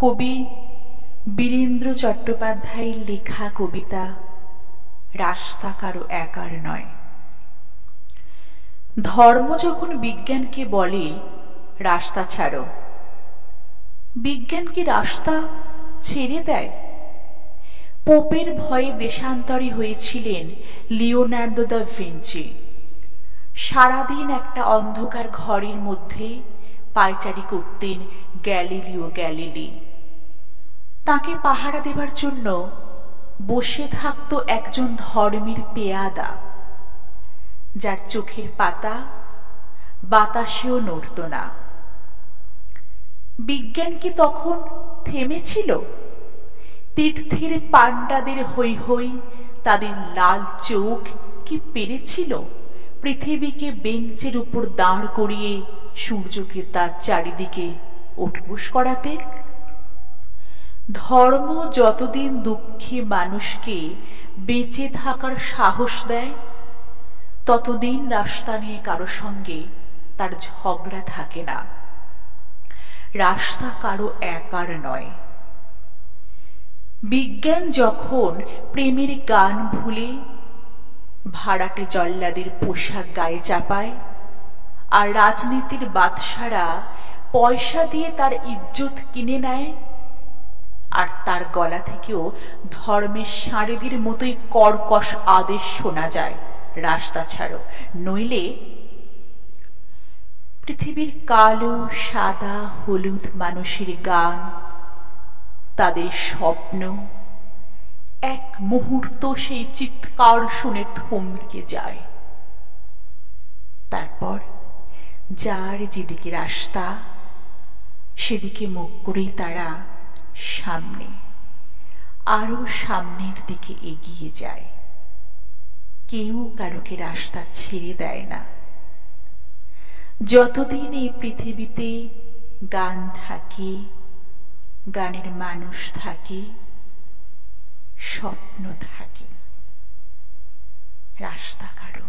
কবি বীরেন্দ্র চট্টোপাধ্যায়ের লেখা কবিতা রাস্তা কারো একার নয়। ধর্ম যখন বিজ্ঞানকে বলে রাস্তা ছাড়ো, বিজ্ঞান কি রাস্তা ছেড়ে দেয়? পোপের ভয়ে দেশান্তরী হয়েছিলেন লিওনার্দো দা ভিঞ্চি। সারাদিন একটা অন্ধকার ঘরের মধ্যে পায়চারি করতেন গ্যালিলিও গ্যালিলি। তাকে পাহারা দেবার জন্য বসে থাকত একজন ধর্মের পেয়াদা, যার চোখের পাতা বাতাসেও নড়ত না। বিজ্ঞান কি তখন থেমেছিল? তীর্থের পাণ্ডাদের হৈ হৈ, তাদের লাল চোখ কি পেরেছিল পৃথিবীকে বেঞ্চের উপর দাঁড় করিয়ে সূর্যকে তার চারিদিকে উঠবোস করাতে? ধর্ম যতদিন দুঃখী মানুষকে বেঁচে থাকার সাহস দেয়, ততদিন রাস্তা নিয়ে কারো সঙ্গে তার ঝগড়া থাকে না। রাস্তা কারো একার নয়। বিজ্ঞান যখন প্রেমের গান ভুলে ভাড়াটে জল্লাদের পোশাক গায়ে চাপায়, আর রাজনীতির বাদশারা পয়সা দিয়ে তার ইজ্জত কিনে নেয়, আর তার গলা থেকেও ধর্মের সাঁড়েদের মতোই কর্কশ আদেশ শোনা যায়, রাস্তা ছাড়ো, নইলে। পৃথিবীর কালো সাদা হলুদ মানুষের গান, তাদের স্বপ্ন এক মুহূর্ত সেই চিৎকার শুনে থমকে যায়। তারপর যার যেদিকে রাস্তা, সেদিকে মুখ করেই তারা সামনে, আরো সামনের দিকে এগিয়ে যায়। কেউ কারোকে রাস্তা ছেড়ে দেয় না। যতদিন এই পৃথিবীতে গান থাকে, গানের মানুষ থাকে, স্বপ্ন থাকে, রাস্তা কারো